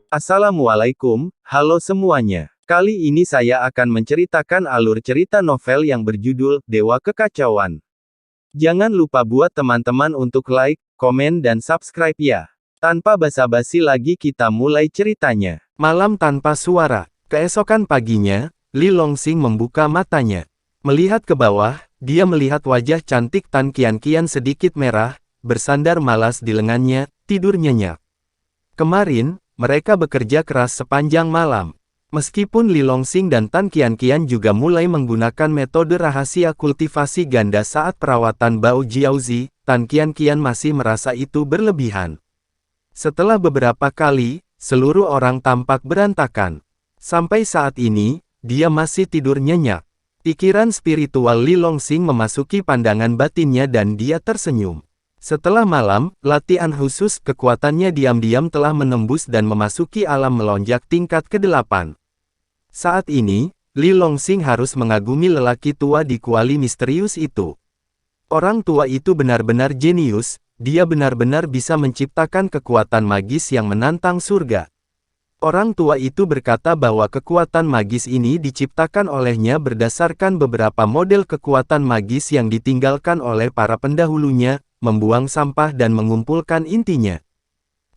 Assalamualaikum, halo semuanya. Kali ini saya akan menceritakan alur cerita novel yang berjudul Dewa Kekacauan. Jangan lupa buat teman-teman untuk like, komen dan subscribe ya. Tanpa basa-basi lagi kita mulai ceritanya. Malam tanpa suara. Keesokan paginya, Li Longsing membuka matanya. Melihat ke bawah, dia melihat wajah cantik Tan Qianqian sedikit merah, bersandar malas di lengannya, tidur nyenyak. Kemarin, mereka bekerja keras sepanjang malam. Meskipun Li Longsing dan Tan Qianqian juga mulai menggunakan metode rahasia kultivasi ganda saat perawatan Bao Jiaozi, Tan Qianqian masih merasa itu berlebihan. Setelah beberapa kali, seluruh orang tampak berantakan. Sampai saat ini, dia masih tidur nyenyak. Pikiran spiritual Li Longsing memasuki pandangan batinnya dan dia tersenyum. Setelah malam, latihan khusus, kekuatannya diam-diam telah menembus dan memasuki alam melonjak tingkat ke-8. Saat ini, Li Longsing harus mengagumi lelaki tua di kuali misterius itu. Orang tua itu benar-benar jenius, dia benar-benar bisa menciptakan kekuatan magis yang menantang surga. Orang tua itu berkata bahwa kekuatan magis ini diciptakan olehnya berdasarkan beberapa model kekuatan magis yang ditinggalkan oleh para pendahulunya, membuang sampah dan mengumpulkan intinya.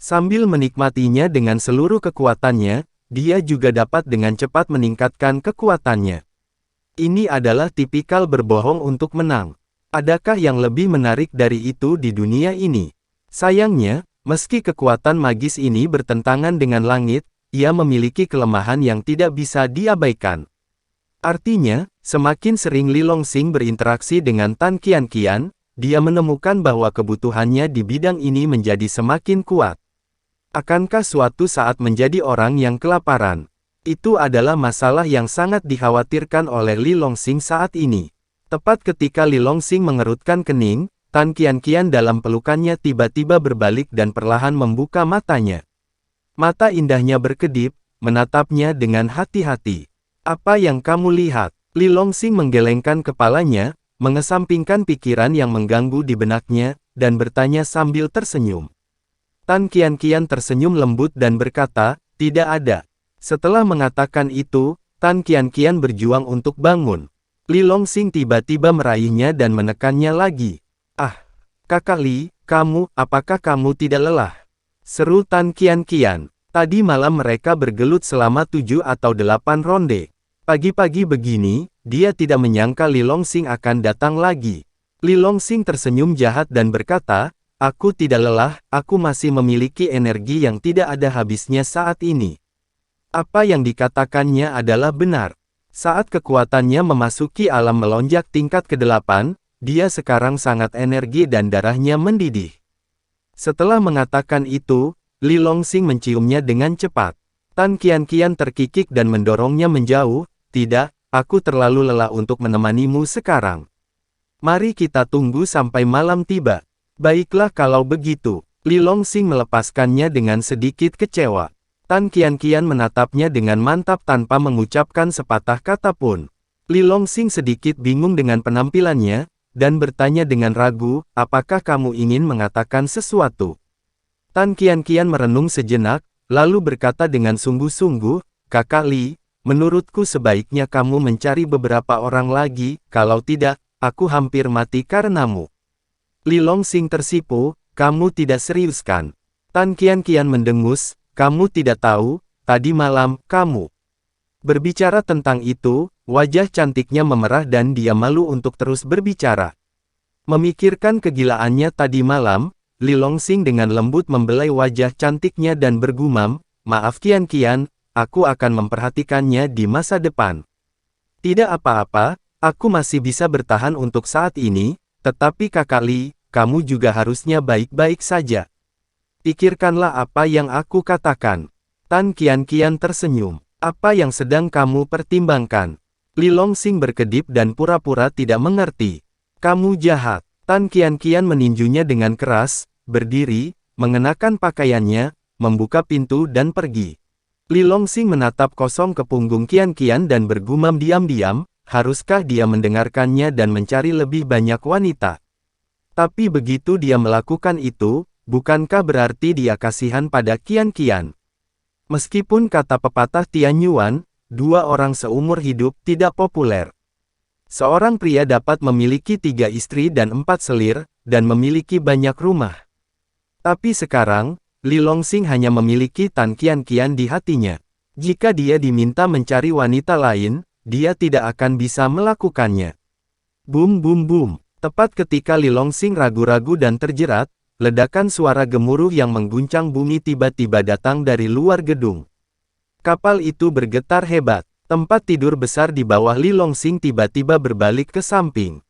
Sambil menikmatinya dengan seluruh kekuatannya, dia juga dapat dengan cepat meningkatkan kekuatannya. Ini adalah tipikal berbohong untuk menang. Adakah yang lebih menarik dari itu di dunia ini? Sayangnya, meski kekuatan magis ini bertentangan dengan langit, ia memiliki kelemahan yang tidak bisa diabaikan. Artinya, semakin sering Li Longsing berinteraksi dengan Tan Qianqian, dia menemukan bahwa kebutuhannya di bidang ini menjadi semakin kuat. Akankah suatu saat menjadi orang yang kelaparan? Itu adalah masalah yang sangat dikhawatirkan oleh Li Longsing saat ini. Tepat ketika Li Longsing mengerutkan kening, Tan Qianqian dalam pelukannya tiba-tiba berbalik dan perlahan membuka matanya. Mata indahnya berkedip, menatapnya dengan hati-hati. "Apa yang kamu lihat?" Li Longsing menggelengkan kepalanya, mengesampingkan pikiran yang mengganggu di benaknya, dan bertanya sambil tersenyum. Tan Qianqian tersenyum lembut dan berkata, "Tidak ada." Setelah mengatakan itu, Tan Qianqian berjuang untuk bangun. Li Longsing tiba-tiba meraihnya dan menekannya lagi. "Ah, Kakak Li, apakah kamu tidak lelah?" seru Tan Qianqian. Tadi malam mereka bergelut selama 7 atau 8 ronde. Pagi-pagi begini, dia tidak menyangka Li Longsing akan datang lagi. Li Longsing tersenyum jahat dan berkata, "Aku tidak lelah, aku masih memiliki energi yang tidak ada habisnya saat ini." Apa yang dikatakannya adalah benar. Saat kekuatannya memasuki alam melonjak tingkat ke-8, dia sekarang sangat energi dan darahnya mendidih. Setelah mengatakan itu, Li Longsing menciumnya dengan cepat. Tan Qianqian terkikik dan mendorongnya menjauh. "Tidak, aku terlalu lelah untuk menemanimu sekarang. Mari kita tunggu sampai malam tiba." "Baiklah kalau begitu." Li Longsing melepaskannya dengan sedikit kecewa. Tan Qianqian menatapnya dengan mantap tanpa mengucapkan sepatah kata pun. Li Longsing sedikit bingung dengan penampilannya, dan bertanya dengan ragu, "Apakah kamu ingin mengatakan sesuatu?" Tan Qianqian merenung sejenak, lalu berkata dengan sungguh-sungguh, "Kakak Li, menurutku sebaiknya kamu mencari beberapa orang lagi, kalau tidak, aku hampir mati karenamu." Li Longsing tersipu, "Kamu tidak serius kan?" Tan Qianqian mendengus, "Kamu tidak tahu, tadi malam, kamu..." Berbicara tentang itu, wajah cantiknya memerah dan dia malu untuk terus berbicara. Memikirkan kegilaannya tadi malam, Li Longsing dengan lembut membelai wajah cantiknya dan bergumam, "Maaf Qianqian, aku akan memperhatikannya di masa depan." "Tidak apa-apa, aku masih bisa bertahan untuk saat ini, tetapi Kakak Li, kamu juga harusnya baik-baik saja. Pikirkanlah apa yang aku katakan." Tan Qianqian tersenyum. "Apa yang sedang kamu pertimbangkan?" Li Longsing berkedip dan pura-pura tidak mengerti. "Kamu jahat." Tan Qianqian meninjunya dengan keras, berdiri, mengenakan pakaiannya, membuka pintu dan pergi. Li Longsing menatap kosong ke punggung Qianqian dan bergumam diam-diam, haruskah dia mendengarkannya dan mencari lebih banyak wanita? Tapi begitu dia melakukan itu, bukankah berarti dia kasihan pada Qianqian? Meskipun kata pepatah Tianyuan, dua orang seumur hidup tidak populer. Seorang pria dapat memiliki 3 istri dan 4 selir, dan memiliki banyak rumah. Tapi sekarang, Li Longsing hanya memiliki Tan Qian-qian di hatinya. Jika dia diminta mencari wanita lain, dia tidak akan bisa melakukannya. Bum bum bum. Tepat ketika Li Longsing ragu-ragu dan terjerat, ledakan suara gemuruh yang mengguncang bumi tiba-tiba datang dari luar gedung. Kapal itu bergetar hebat. Tempat tidur besar di bawah Li Longsing tiba-tiba berbalik ke samping.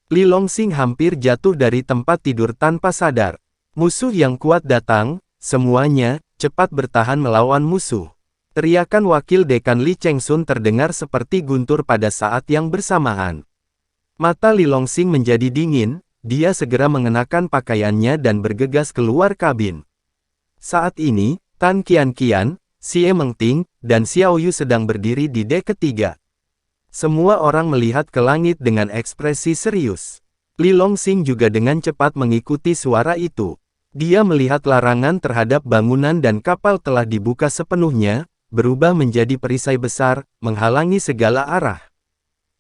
Li Longsing hampir jatuh dari tempat tidur tanpa sadar. Musuh yang kuat datang, semuanya, cepat bertahan melawan musuh. Teriakan wakil dekan Li Chengsun terdengar seperti guntur pada saat yang bersamaan. Mata Li Longsing menjadi dingin, dia segera mengenakan pakaiannya dan bergegas keluar kabin. Saat ini, Tan Qian-qian, Xie Mengting, dan Xiao Yu sedang berdiri di dek ketiga. Semua orang melihat ke langit dengan ekspresi serius. Li Longsing juga dengan cepat mengikuti suara itu. Dia melihat larangan terhadap bangunan dan kapal telah dibuka sepenuhnya, berubah menjadi perisai besar, menghalangi segala arah.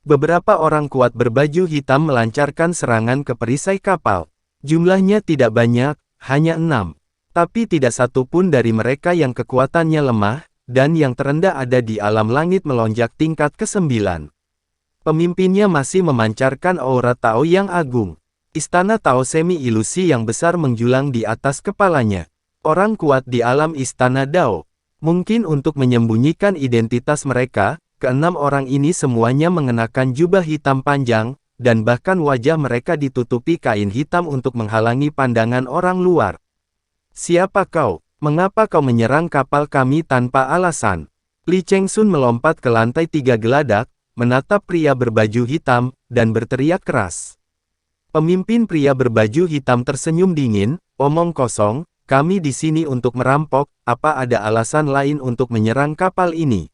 Beberapa orang kuat berbaju hitam melancarkan serangan ke perisai kapal. Jumlahnya tidak banyak, hanya 6. Tapi tidak satu pun dari mereka yang kekuatannya lemah, dan yang terendah ada di alam langit melonjak tingkat ke-9. Pemimpinnya masih memancarkan aura Tao yang agung. Istana Tao semi-ilusi yang besar menjulang di atas kepalanya. Orang kuat di alam istana Dao. Mungkin untuk menyembunyikan identitas mereka, keenam orang ini semuanya mengenakan jubah hitam panjang, dan bahkan wajah mereka ditutupi kain hitam untuk menghalangi pandangan orang luar. Siapa kau? Mengapa kau menyerang kapal kami tanpa alasan? Li Chengsun melompat ke lantai 3 geladak, menatap pria berbaju hitam, dan berteriak keras. Pemimpin pria berbaju hitam tersenyum dingin, omong kosong, kami di sini untuk merampok, apa ada alasan lain untuk menyerang kapal ini?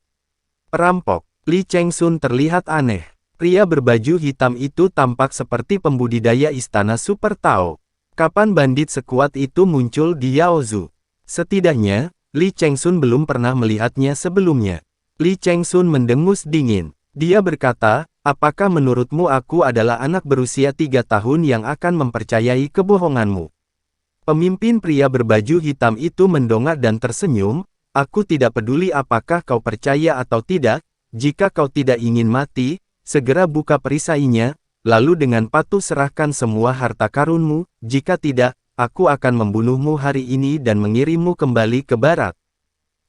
Perampok. Li Chengsun terlihat aneh. Pria berbaju hitam itu tampak seperti pembudidaya istana Super Tao. Kapan bandit sekuat itu muncul di Yaozu? Setidaknya, Li Chengsun belum pernah melihatnya sebelumnya. Li Chengsun mendengus dingin. Dia berkata, apakah menurutmu aku adalah anak berusia 3 tahun yang akan mempercayai kebohonganmu? Pemimpin pria berbaju hitam itu mendongak dan tersenyum, aku tidak peduli apakah kau percaya atau tidak, jika kau tidak ingin mati, segera buka perisainya, lalu dengan patuh serahkan semua harta karunmu, jika tidak, aku akan membunuhmu hari ini dan mengirimmu kembali ke barat.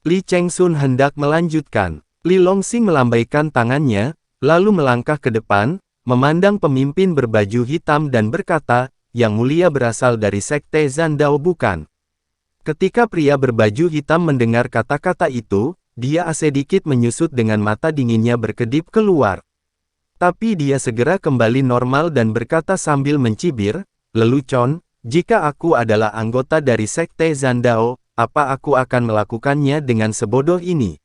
Li Chengsun hendak melanjutkan. Li Longsing melambaikan tangannya, lalu melangkah ke depan, memandang pemimpin berbaju hitam dan berkata, yang mulia berasal dari sekte Zandao bukan? Ketika pria berbaju hitam mendengar kata-kata itu, dia sedikit menyusut dengan mata dinginnya berkedip keluar. Tapi dia segera kembali normal dan berkata sambil mencibir, lelucon, jika aku adalah anggota dari sekte Zandao, apa aku akan melakukannya dengan sebodoh ini?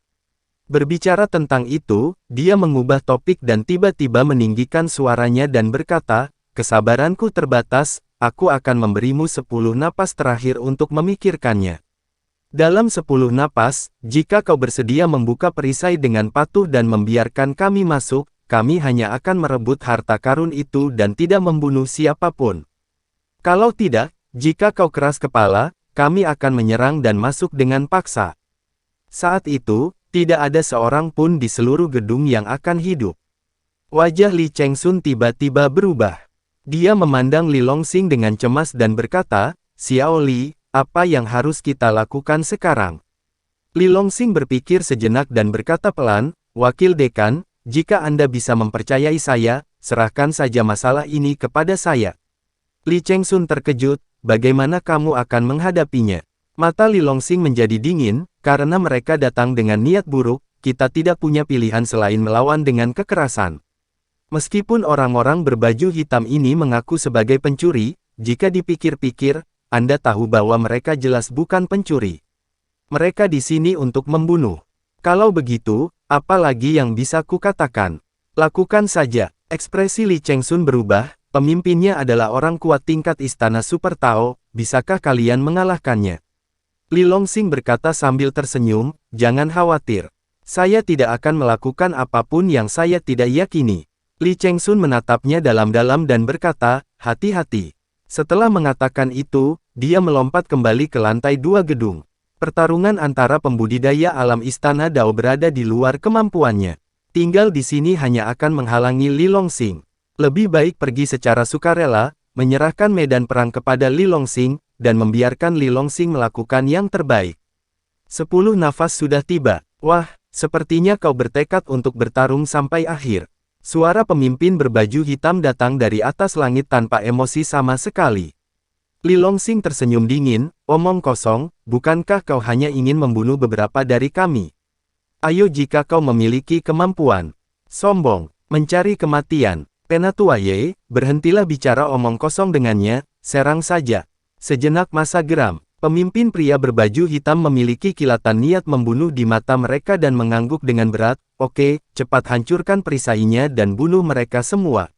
Berbicara tentang itu, dia mengubah topik dan tiba-tiba meninggikan suaranya dan berkata, kesabaranku terbatas, aku akan memberimu 10 napas terakhir untuk memikirkannya. Dalam 10 napas, jika kau bersedia membuka perisai dengan patuh dan membiarkan kami masuk, kami hanya akan merebut harta karun itu dan tidak membunuh siapapun. Kalau tidak, jika kau keras kepala, kami akan menyerang dan masuk dengan paksa. Saat itu, tidak ada seorang pun di seluruh gedung yang akan hidup. Wajah Li Chengsun tiba-tiba berubah. Dia memandang Li Longsing dengan cemas dan berkata, Xiao Li, apa yang harus kita lakukan sekarang? Li Longsing berpikir sejenak dan berkata pelan, Wakil Dekan, jika Anda bisa mempercayai saya, serahkan saja masalah ini kepada saya. Li Chengsun terkejut, bagaimana kamu akan menghadapinya? Mata Li Longsing menjadi dingin, karena mereka datang dengan niat buruk, kita tidak punya pilihan selain melawan dengan kekerasan. Meskipun orang-orang berbaju hitam ini mengaku sebagai pencuri, jika dipikir-pikir, Anda tahu bahwa mereka jelas bukan pencuri. Mereka di sini untuk membunuh. Kalau begitu, apa lagi yang bisa kukatakan? Lakukan saja. Ekspresi Li Chengsun berubah, pemimpinnya adalah orang kuat tingkat istana Super Tao, bisakah kalian mengalahkannya? Li Longxing berkata sambil tersenyum, jangan khawatir. Saya tidak akan melakukan apapun yang saya tidak yakini. Li Chengsun menatapnya dalam-dalam dan berkata, hati-hati. Setelah mengatakan itu, dia melompat kembali ke lantai 2 gedung. Pertarungan antara pembudidaya alam Istana Dao berada di luar kemampuannya. Tinggal di sini hanya akan menghalangi Li Longxing. Lebih baik pergi secara sukarela, menyerahkan medan perang kepada Li Longxing, dan membiarkan Li Longxing melakukan yang terbaik. 10 nafas sudah tiba. Wah, sepertinya kau bertekad untuk bertarung sampai akhir. Suara pemimpin berbaju hitam datang dari atas langit tanpa emosi sama sekali. Li Longxing tersenyum dingin, omong kosong, bukankah kau hanya ingin membunuh beberapa dari kami? Ayo jika kau memiliki kemampuan. Sombong, mencari kematian. Penatua Ye, berhentilah bicara omong kosong dengannya, serang saja. Sejenak masa geram, pemimpin pria berbaju hitam memiliki kilatan niat membunuh di mata mereka dan mengangguk dengan berat, oke, cepat hancurkan perisainya dan bunuh mereka semua.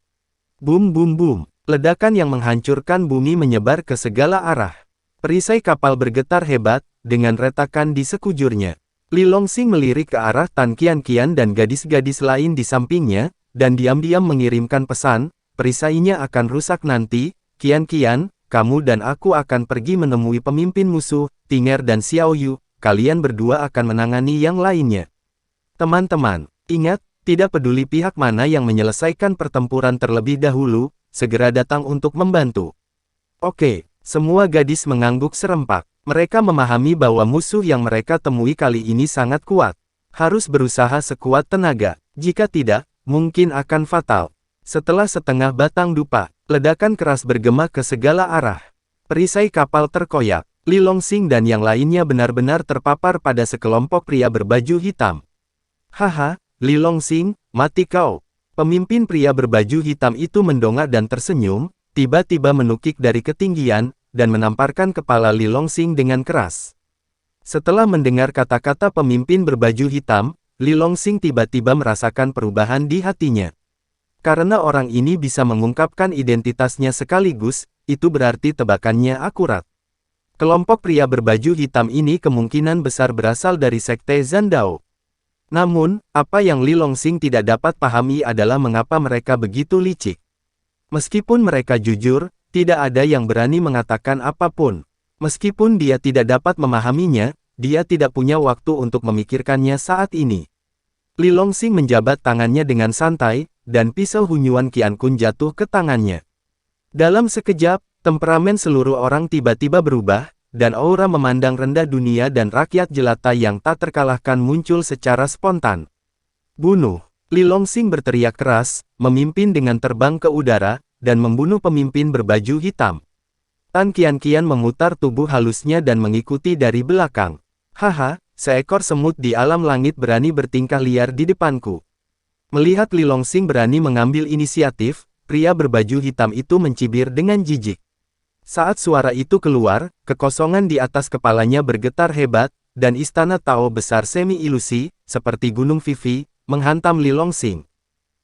Bum bum bum, ledakan yang menghancurkan bumi menyebar ke segala arah. Perisai kapal bergetar hebat, dengan retakan di sekujurnya. Li Longxing melirik ke arah Tan Qianqian dan gadis-gadis lain di sampingnya, dan diam-diam mengirimkan pesan, perisainya akan rusak nanti, Qianqian, kamu dan aku akan pergi menemui pemimpin musuh, Tinger dan Xiao Yu, kalian berdua akan menangani yang lainnya. Teman-teman, ingat, tidak peduli pihak mana yang menyelesaikan pertempuran terlebih dahulu, segera datang untuk membantu. Oke, semua gadis mengangguk serempak. Mereka memahami bahwa musuh yang mereka temui kali ini sangat kuat. Harus berusaha sekuat tenaga, jika tidak, mungkin akan fatal. Setelah setengah batang dupa, ledakan keras bergema ke segala arah. Perisai kapal terkoyak, Li Longxing dan yang lainnya benar-benar terpapar pada sekelompok pria berbaju hitam. Haha, Li Longxing, mati kau. Pemimpin pria berbaju hitam itu mendongak dan tersenyum, tiba-tiba menukik dari ketinggian, dan menamparkan kepala Li Longxing dengan keras. Setelah mendengar kata-kata pemimpin berbaju hitam, Li Longxing tiba-tiba merasakan perubahan di hatinya. Karena orang ini bisa mengungkapkan identitasnya sekaligus, itu berarti tebakannya akurat. Kelompok pria berbaju hitam ini kemungkinan besar berasal dari sekte Zandao. Namun, apa yang Li Longxing tidak dapat pahami adalah mengapa mereka begitu licik. Meskipun mereka jujur, tidak ada yang berani mengatakan apapun. Meskipun dia tidak dapat memahaminya, dia tidak punya waktu untuk memikirkannya saat ini. Li Longxing menjabat tangannya dengan santai, dan pisau Hunyuan Qiankun jatuh ke tangannya. Dalam sekejap, temperamen seluruh orang tiba-tiba berubah, dan aura memandang rendah dunia dan rakyat jelata yang tak terkalahkan muncul secara spontan. Bunuh! Li Longxing berteriak keras, memimpin dengan terbang ke udara, dan membunuh pemimpin berbaju hitam. Tan Qianqian memutar tubuh halusnya dan mengikuti dari belakang. Haha, seekor semut di alam langit berani bertingkah liar di depanku. Melihat Li Longxing berani mengambil inisiatif, pria berbaju hitam itu mencibir dengan jijik. Saat suara itu keluar, kekosongan di atas kepalanya bergetar hebat, dan istana Tao besar semi-ilusi, seperti Gunung Vivi, menghantam Li Longxing.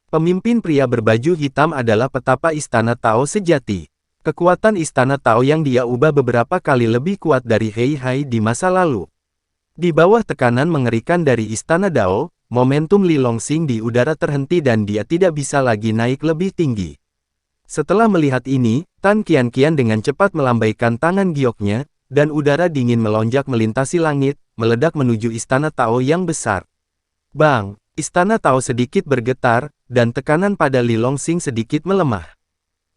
Pemimpin pria berbaju hitam adalah petapa istana Tao sejati. Kekuatan istana Tao yang dia ubah beberapa kali lebih kuat dari Hei Hai di masa lalu. Di bawah tekanan mengerikan dari istana Dao, momentum Li Longxing di udara terhenti dan dia tidak bisa lagi naik lebih tinggi. Setelah melihat ini, Tan Qianqian dengan cepat melambaikan tangan gioknya, dan udara dingin melonjak melintasi langit, meledak menuju istana Tao yang besar. Bang! Istana Tao sedikit bergetar, dan tekanan pada Li Longxing sedikit melemah.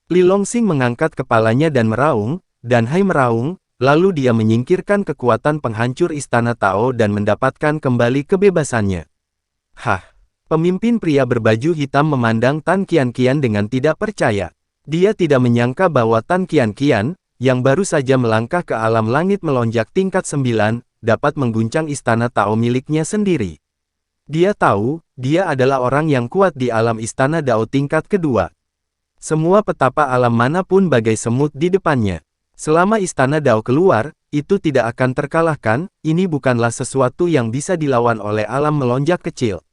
Li Longxing mengangkat kepalanya dan meraung, dan Hai meraung, lalu dia menyingkirkan kekuatan penghancur istana Tao dan mendapatkan kembali kebebasannya. Hah! Pemimpin pria berbaju hitam memandang Tan Qianqian dengan tidak percaya. Dia tidak menyangka bahwa Tan Qianqian, yang baru saja melangkah ke alam langit melonjak tingkat 9, dapat mengguncang istana Tao miliknya sendiri. Dia tahu, dia adalah orang yang kuat di alam istana Dao tingkat kedua. Semua petapa alam manapun bagai semut di depannya. Selama istana Dao keluar, itu tidak akan terkalahkan, ini bukanlah sesuatu yang bisa dilawan oleh alam melonjak kecil.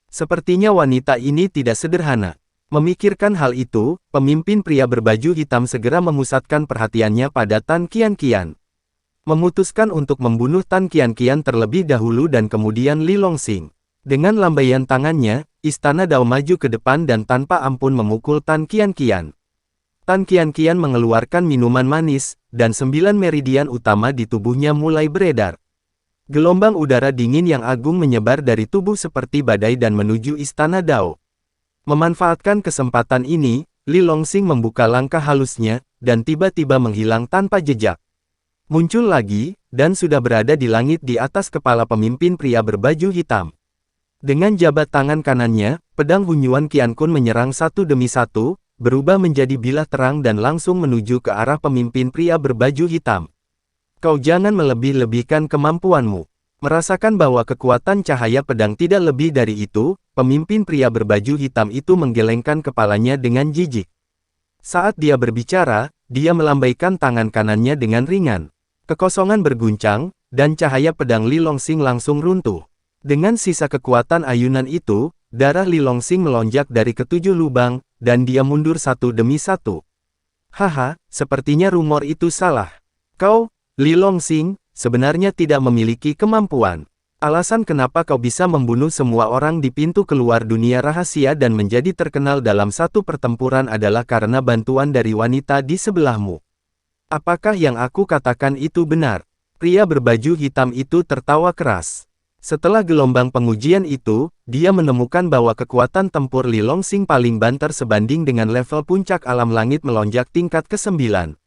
Sepertinya wanita ini tidak sederhana. Memikirkan hal itu, pemimpin pria berbaju hitam segera memusatkan perhatiannya pada Tan Qianqian. memutuskan untuk membunuh Tan Qianqian terlebih dahulu dan kemudian Li Longsing. Dengan lambaian tangannya, Istana Dao maju ke depan dan tanpa ampun memukul Tan Qianqian. Tan Qianqian mengeluarkan minuman manis, dan 9 meridian utama di tubuhnya mulai beredar. Gelombang udara dingin yang agung menyebar dari tubuh seperti badai dan menuju Istana Dao. Memanfaatkan kesempatan ini, Li Longsing membuka langkah halusnya, dan tiba-tiba menghilang tanpa jejak. Muncul lagi, dan sudah berada di langit di atas kepala pemimpin pria berbaju hitam. Dengan jabat tangan kanannya, pedang Hunyuan Qiankun menyerang satu demi satu, berubah menjadi bilah terang dan langsung menuju ke arah pemimpin pria berbaju hitam. Kau jangan melebih-lebihkan kemampuanmu. Merasakan bahwa kekuatan cahaya pedang tidak lebih dari itu, pemimpin pria berbaju hitam itu menggelengkan kepalanya dengan jijik. Saat dia berbicara, dia melambaikan tangan kanannya dengan ringan. Kekosongan berguncang, dan cahaya pedang Li Longsing langsung runtuh. Dengan sisa kekuatan ayunan itu, darah Li Longsing melonjak dari ketujuh lubang, dan dia mundur satu demi satu. Haha, sepertinya rumor itu salah. Kau, Li Longsing, sebenarnya tidak memiliki kemampuan. Alasan kenapa kau bisa membunuh semua orang di pintu keluar dunia rahasia dan menjadi terkenal dalam satu pertempuran adalah karena bantuan dari wanita di sebelahmu. Apakah yang aku katakan itu benar? Pria berbaju hitam itu tertawa keras. Setelah gelombang pengujian itu, dia menemukan bahwa kekuatan tempur Li Longsing paling banter sebanding dengan level puncak alam langit melonjak tingkat ke-9.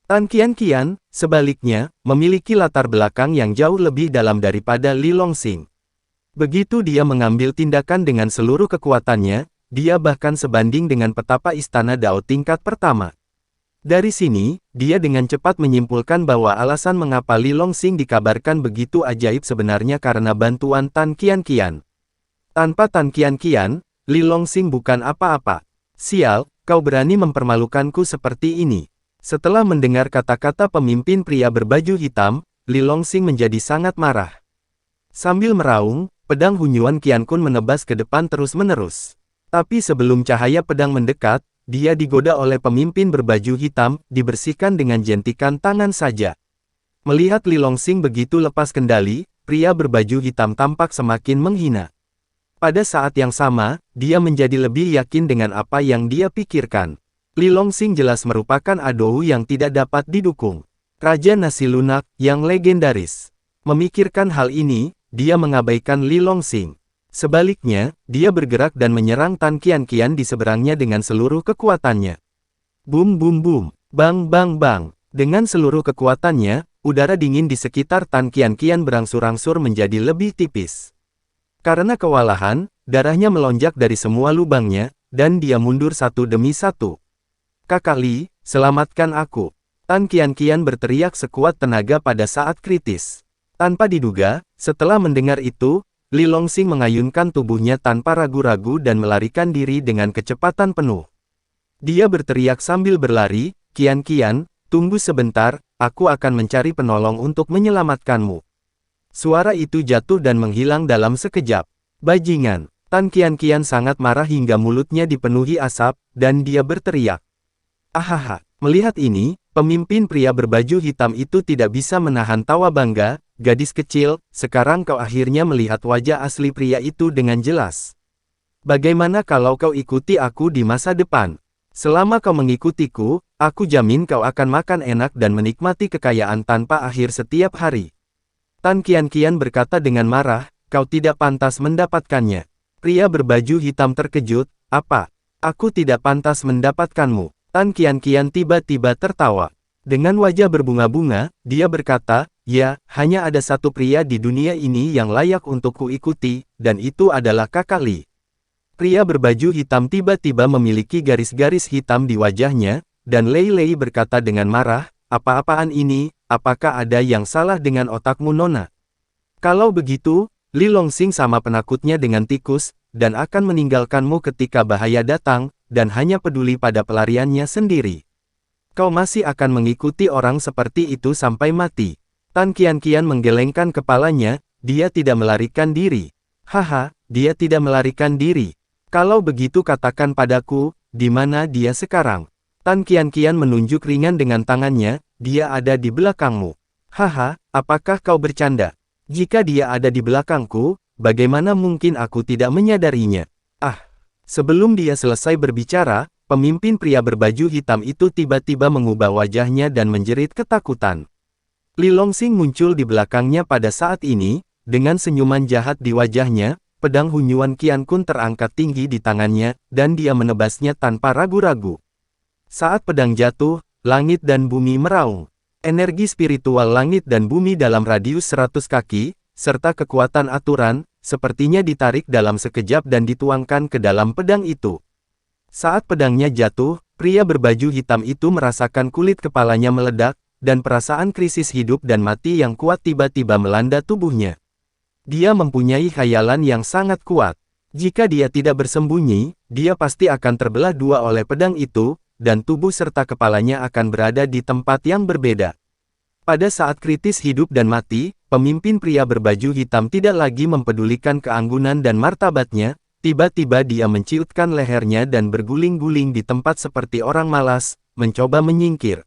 Tan Qianqian, sebaliknya, memiliki latar belakang yang jauh lebih dalam daripada Li Longsing. Begitu dia mengambil tindakan dengan seluruh kekuatannya, dia bahkan sebanding dengan petapa Istana Dao tingkat pertama. Dari sini, dia dengan cepat menyimpulkan bahwa alasan mengapa Li Longsing dikabarkan begitu ajaib sebenarnya karena bantuan Tan Qianqian. Tanpa Tan Qianqian, Li Longsing bukan apa-apa. Sial, kau berani mempermalukanku seperti ini. Setelah mendengar kata-kata pemimpin pria berbaju hitam, Li Longsing menjadi sangat marah. Sambil meraung, pedang Hunyuan Qiankun menebas ke depan terus-menerus. Tapi sebelum cahaya pedang mendekat, dia digoda oleh pemimpin berbaju hitam, dibersihkan dengan jentikan tangan saja. Melihat Li Longsing begitu lepas kendali, pria berbaju hitam tampak semakin menghina. Pada saat yang sama, dia menjadi lebih yakin dengan apa yang dia pikirkan. Li Longsing jelas merupakan Adou yang tidak dapat didukung. Raja Nasi Lunak, yang legendaris. Memikirkan hal ini, dia mengabaikan Li Longsing. Sebaliknya, dia bergerak dan menyerang Tan Qianqian di seberangnya dengan seluruh kekuatannya. Bum bum bum, bang bang bang. Dengan seluruh kekuatannya, udara dingin di sekitar Tan Qianqian berangsur-angsur menjadi lebih tipis. Karena kewalahan, darahnya melonjak dari semua lubangnya, dan dia mundur satu demi satu. Kakak Li, selamatkan aku. Tan Qianqian berteriak sekuat tenaga pada saat kritis. Tanpa diduga, setelah mendengar itu, Li Longsing mengayunkan tubuhnya tanpa ragu-ragu dan melarikan diri dengan kecepatan penuh. Dia berteriak sambil berlari, "Qianqian, tunggu sebentar, aku akan mencari penolong untuk menyelamatkanmu." Suara itu jatuh dan menghilang dalam sekejap. Bajingan, Tan Qianqian sangat marah hingga mulutnya dipenuhi asap, dan dia berteriak. Ahaha, melihat ini, pemimpin pria berbaju hitam itu tidak bisa menahan tawa bangga. Gadis kecil, sekarang kau akhirnya melihat wajah asli pria itu dengan jelas. Bagaimana kalau kau ikuti aku di masa depan? Selama kau mengikutiku, aku jamin kau akan makan enak dan menikmati kekayaan tanpa akhir setiap hari. Tan Qianqian berkata dengan marah, kau tidak pantas mendapatkannya. Pria berbaju hitam terkejut, apa? Aku tidak pantas mendapatkanmu. Tan Qianqian tiba-tiba tertawa. Dengan wajah berbunga-bunga, dia berkata, ya, hanya ada satu pria di dunia ini yang layak untuk kuikuti, dan itu adalah Kakak Li. Pria berbaju hitam tiba-tiba memiliki garis-garis hitam di wajahnya, dan Lei Lei berkata dengan marah, apa-apaan ini, apakah ada yang salah dengan otakmu Nona? Kalau begitu, Li Longsing sama penakutnya dengan tikus, dan akan meninggalkanmu ketika bahaya datang, dan hanya peduli pada pelariannya sendiri. Kau masih akan mengikuti orang seperti itu sampai mati. Tan Qianqian menggelengkan kepalanya, dia tidak melarikan diri. Haha, dia tidak melarikan diri. Kalau begitu katakan padaku, di mana dia sekarang? Tan Qianqian menunjuk ringan dengan tangannya, dia ada di belakangmu. Haha, apakah kau bercanda? Jika dia ada di belakangku, bagaimana mungkin aku tidak menyadarinya? Ah, sebelum dia selesai berbicara, pemimpin pria berbaju hitam itu tiba-tiba mengubah wajahnya dan menjerit ketakutan. Li Longsing muncul di belakangnya pada saat ini, dengan senyuman jahat di wajahnya, pedang Hunyuan Qiankun terangkat tinggi di tangannya, dan dia menebasnya tanpa ragu-ragu. Saat pedang jatuh, langit dan bumi meraung. Energi spiritual langit dan bumi dalam radius 100 kaki, serta kekuatan aturan, sepertinya ditarik dalam sekejap dan dituangkan ke dalam pedang itu. Saat pedangnya jatuh, pria berbaju hitam itu merasakan kulit kepalanya meledak, dan perasaan krisis hidup dan mati yang kuat tiba-tiba melanda tubuhnya. Dia mempunyai khayalan yang sangat kuat. Jika dia tidak bersembunyi, dia pasti akan terbelah dua oleh pedang itu, dan tubuh serta kepalanya akan berada di tempat yang berbeda. Pada saat kritis hidup dan mati, pemimpin pria berbaju hitam tidak lagi mempedulikan keanggunan dan martabatnya, tiba-tiba dia menciutkan lehernya dan berguling-guling di tempat seperti orang malas, mencoba menyingkir.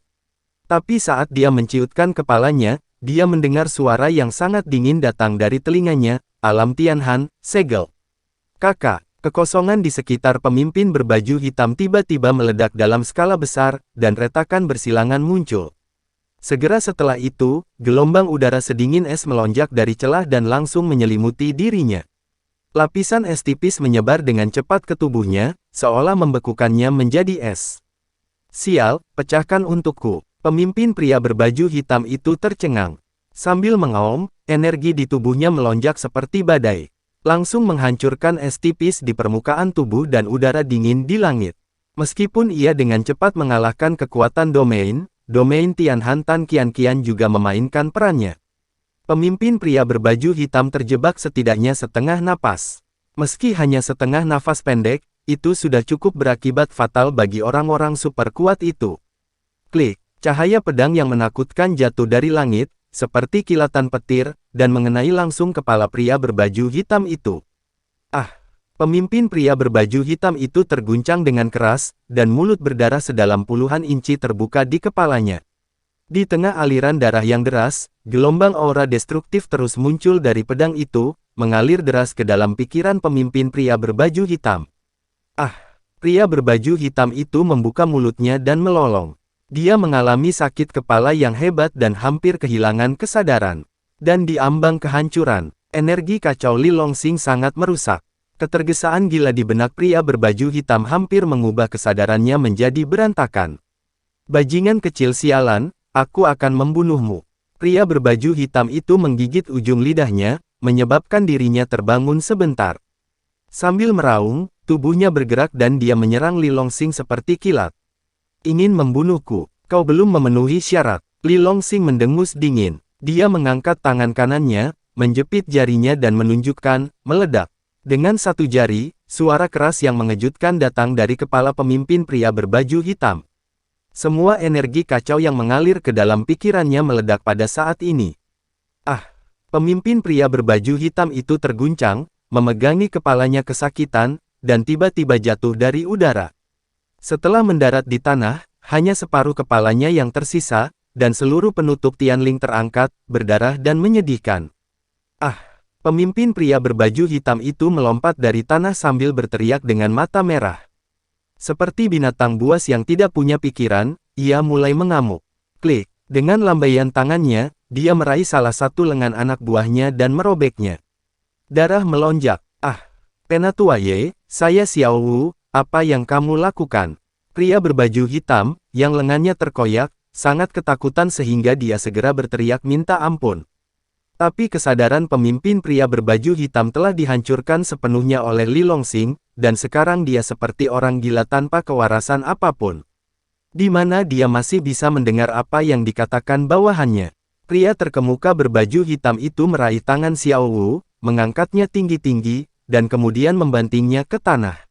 Tapi saat dia menciutkan kepalanya, dia mendengar suara yang sangat dingin datang dari telinganya, "Alam Tianhan, segel." Kakak. Kekosongan di sekitar pemimpin berbaju hitam tiba-tiba meledak dalam skala besar, dan retakan bersilangan muncul. Segera setelah itu, gelombang udara sedingin es melonjak dari celah dan langsung menyelimuti dirinya. Lapisan es tipis menyebar dengan cepat ke tubuhnya, seolah membekukannya menjadi es. "Sial, pecahkan untukku." Pemimpin pria berbaju hitam itu tercengang. Sambil mengaum, energi di tubuhnya melonjak seperti badai. Langsung menghancurkan es tipis di permukaan tubuh dan udara dingin di langit. Meskipun ia dengan cepat mengalahkan kekuatan domain Tianhan Tan Qian juga memainkan perannya. Pemimpin pria berbaju hitam terjebak setidaknya setengah napas. Meski hanya setengah nafas pendek, itu sudah cukup berakibat fatal bagi orang-orang super kuat itu. Klik, cahaya pedang yang menakutkan jatuh dari langit, seperti kilatan petir, dan mengenai langsung kepala pria berbaju hitam itu. Ah! Pemimpin pria berbaju hitam itu terguncang dengan keras, dan mulut berdarah sedalam puluhan inci terbuka di kepalanya. Di tengah aliran darah yang deras, gelombang aura destruktif terus muncul dari pedang itu, mengalir deras ke dalam pikiran pemimpin pria berbaju hitam. Ah! Pria berbaju hitam itu membuka mulutnya dan melolong. Dia mengalami sakit kepala yang hebat dan hampir kehilangan kesadaran. Dan di ambang kehancuran, energi kacau Li Longsing sangat merusak. Ketergesaan gila di benak pria berbaju hitam hampir mengubah kesadarannya menjadi berantakan. "Bajingan kecil sialan, aku akan membunuhmu." Pria berbaju hitam itu menggigit ujung lidahnya, menyebabkan dirinya terbangun sebentar. Sambil meraung, tubuhnya bergerak dan dia menyerang Li Longsing seperti kilat. "Ingin membunuhku? Kau belum memenuhi syarat." Li Longsing mendengus dingin. Dia mengangkat tangan kanannya, menjepit jarinya dan menunjukkan, meledak. Dengan satu jari, suara keras yang mengejutkan datang dari kepala pemimpin pria berbaju hitam. Semua energi kacau yang mengalir ke dalam pikirannya meledak pada saat ini. Ah! Pemimpin pria berbaju hitam itu terguncang, memegangi kepalanya kesakitan, dan tiba-tiba jatuh dari udara. Setelah mendarat di tanah, hanya separuh kepalanya yang tersisa, dan seluruh penutup Tianling terangkat, berdarah dan menyedihkan. Ah! Pemimpin pria berbaju hitam itu melompat dari tanah sambil berteriak dengan mata merah. Seperti binatang buas yang tidak punya pikiran, ia mulai mengamuk. Klik! Dengan lambaian tangannya, dia meraih salah satu lengan anak buahnya dan merobeknya. Darah melonjak. Ah! Penatua Ye, saya Xiao Wu. Apa yang kamu lakukan? Pria berbaju hitam, yang lengannya terkoyak, sangat ketakutan sehingga dia segera berteriak minta ampun. Tapi kesadaran pemimpin pria berbaju hitam telah dihancurkan sepenuhnya oleh Li Longsing, dan sekarang dia seperti orang gila tanpa kewarasan apapun. Di mana dia masih bisa mendengar apa yang dikatakan bawahannya. Pria terkemuka berbaju hitam itu meraih tangan Xiao Wu, mengangkatnya tinggi-tinggi, dan kemudian membantingnya ke tanah.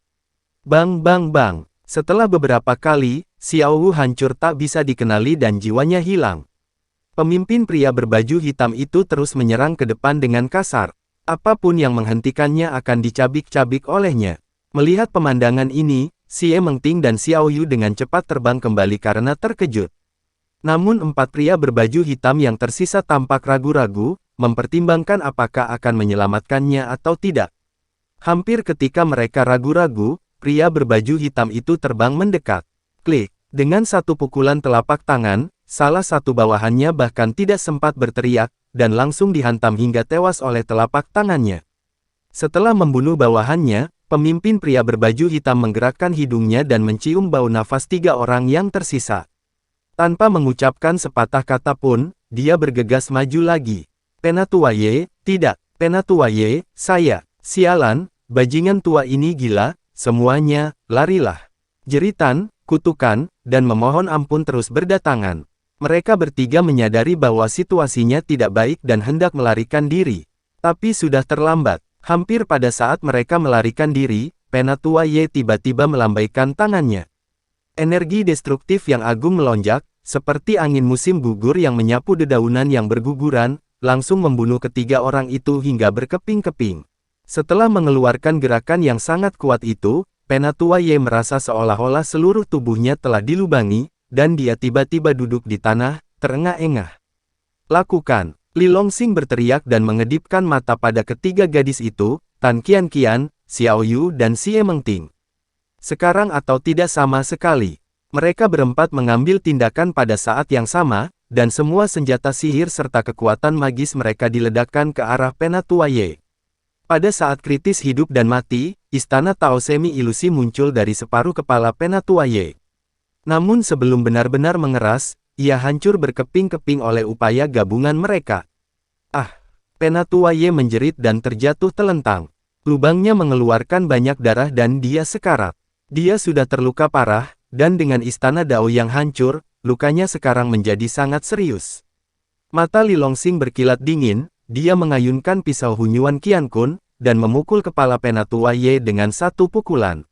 Bang bang bang. Setelah beberapa kali, Xiao Wu hancur tak bisa dikenali dan jiwanya hilang. Pemimpin pria berbaju hitam itu terus menyerang ke depan dengan kasar. Apapun yang menghentikannya akan dicabik-cabik olehnya. Melihat pemandangan ini, Xie Mengting dan Xiao Yu dengan cepat terbang kembali karena terkejut. Namun empat pria berbaju hitam yang tersisa tampak ragu-ragu, mempertimbangkan apakah akan menyelamatkannya atau tidak. Hampir ketika mereka ragu-ragu, pria berbaju hitam itu terbang mendekat. Klik. Dengan satu pukulan telapak tangan, salah satu bawahannya bahkan tidak sempat berteriak, dan langsung dihantam hingga tewas oleh telapak tangannya. Setelah membunuh bawahannya, pemimpin pria berbaju hitam menggerakkan hidungnya dan mencium bau nafas tiga orang yang tersisa. Tanpa mengucapkan sepatah kata pun, dia bergegas maju lagi. Penatuaye, tidak. Penatuaye, saya. Sialan, bajingan tua ini gila, semuanya, larilah. Jeritan, kutukan, dan memohon ampun terus berdatangan. Mereka bertiga menyadari bahwa situasinya tidak baik dan hendak melarikan diri. Tapi sudah terlambat. Hampir pada saat mereka melarikan diri, Penatuaye tiba-tiba melambaikan tangannya. Energi destruktif yang agung melonjak, seperti angin musim gugur yang menyapu dedaunan yang berguguran, langsung membunuh ketiga orang itu hingga berkeping-keping. Setelah mengeluarkan gerakan yang sangat kuat itu, Penatuaye merasa seolah-olah seluruh tubuhnya telah dilubangi, dan dia tiba-tiba duduk di tanah, terengah-engah. Lakukan! Li Longsing berteriak dan mengedipkan mata pada ketiga gadis itu, Tan Qianqian, Xiao Yu dan Xie Mengting. Sekarang atau tidak sama sekali. Mereka berempat mengambil tindakan pada saat yang sama, dan semua senjata sihir serta kekuatan magis mereka diledakkan ke arah Penatuaye. Pada saat kritis hidup dan mati, istana Tao Semi Ilusi muncul dari separuh kepala Penatuaye. Namun sebelum benar-benar mengeras, ia hancur berkeping-keping oleh upaya gabungan mereka. Ah! Penatuaye menjerit dan terjatuh telentang. Lubangnya mengeluarkan banyak darah dan dia sekarat. Dia sudah terluka parah, dan dengan istana Dao yang hancur, lukanya sekarang menjadi sangat serius. Mata Li Longsing berkilat dingin, dia mengayunkan pisau Hunyuan Qiankun, dan memukul kepala Penatuaye dengan satu pukulan.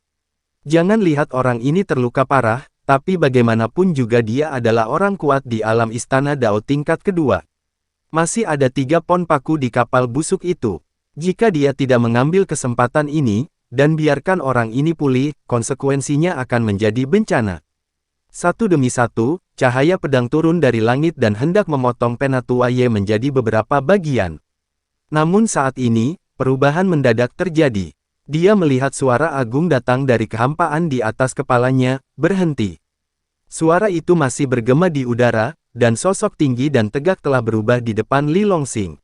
Jangan lihat orang ini terluka parah, tapi bagaimanapun juga dia adalah orang kuat di alam istana Dao tingkat kedua. Masih ada 3 pon paku di kapal busuk itu. Jika dia tidak mengambil kesempatan ini, dan biarkan orang ini pulih, konsekuensinya akan menjadi bencana. Satu demi satu, cahaya pedang turun dari langit dan hendak memotong Penatuaye menjadi beberapa bagian. Namun saat ini, perubahan mendadak terjadi. Dia melihat suara agung datang dari kehampaan di atas kepalanya, berhenti. Suara itu masih bergema di udara, dan sosok tinggi dan tegak telah berubah di depan Li Longsing.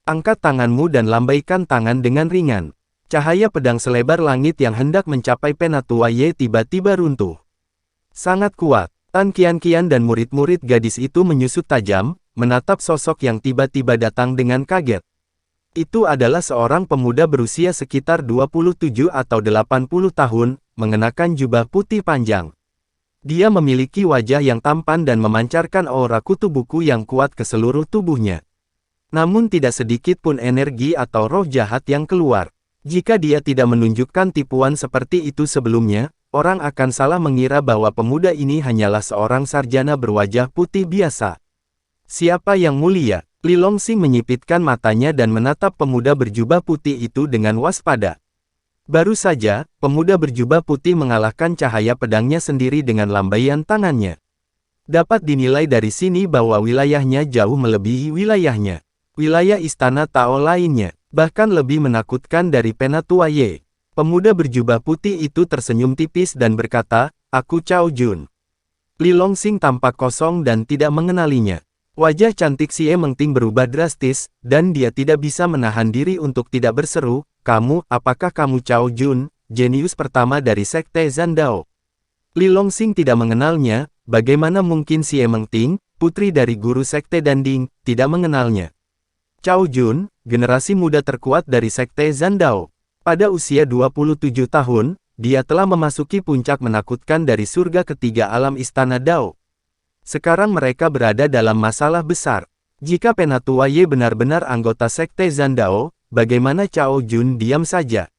Angkat tanganmu dan lambaikan tangan dengan ringan. Cahaya pedang selebar langit yang hendak mencapai Penatuaye tiba-tiba runtuh. Sangat kuat, Tan Qianqian dan murid-murid gadis itu menyusut tajam, menatap sosok yang tiba-tiba datang dengan kaget. Itu adalah seorang pemuda berusia sekitar 27 atau 80 tahun, mengenakan jubah putih panjang. Dia memiliki wajah yang tampan dan memancarkan aura kutu buku yang kuat ke seluruh tubuhnya. Namun tidak sedikit pun energi atau roh jahat yang keluar. Jika dia tidak menunjukkan tipuan seperti itu sebelumnya, orang akan salah mengira bahwa pemuda ini hanyalah seorang sarjana berwajah putih biasa. Siapa yang mulia? Li Longsing menyipitkan matanya dan menatap pemuda berjubah putih itu dengan waspada. Baru saja, pemuda berjubah putih mengalahkan cahaya pedangnya sendiri dengan lambaian tangannya. Dapat dinilai dari sini bahwa wilayahnya jauh melebihi wilayahnya. Wilayah istana Tao lainnya, bahkan lebih menakutkan dari Penatuaye. Pemuda berjubah putih itu tersenyum tipis dan berkata, "Aku Cao Jun." Li Longsing tampak kosong dan tidak mengenalinya. Wajah cantik Xie Mengting berubah drastis, dan dia tidak bisa menahan diri untuk tidak berseru, "Kamu, apakah kamu Cao Jun, jenius pertama dari Sekte Zandao?" Li Longsing tidak mengenalnya, bagaimana mungkin Xie Mengting, putri dari guru Sekte Danding, tidak mengenalnya. Cao Jun, generasi muda terkuat dari Sekte Zandao. Pada usia 27 tahun, dia telah memasuki puncak menakutkan dari surga ketiga alam istana Dao. Sekarang mereka berada dalam masalah besar. Jika Penatuaye benar-benar anggota Sekte Zandao, bagaimana Cao Jun diam saja?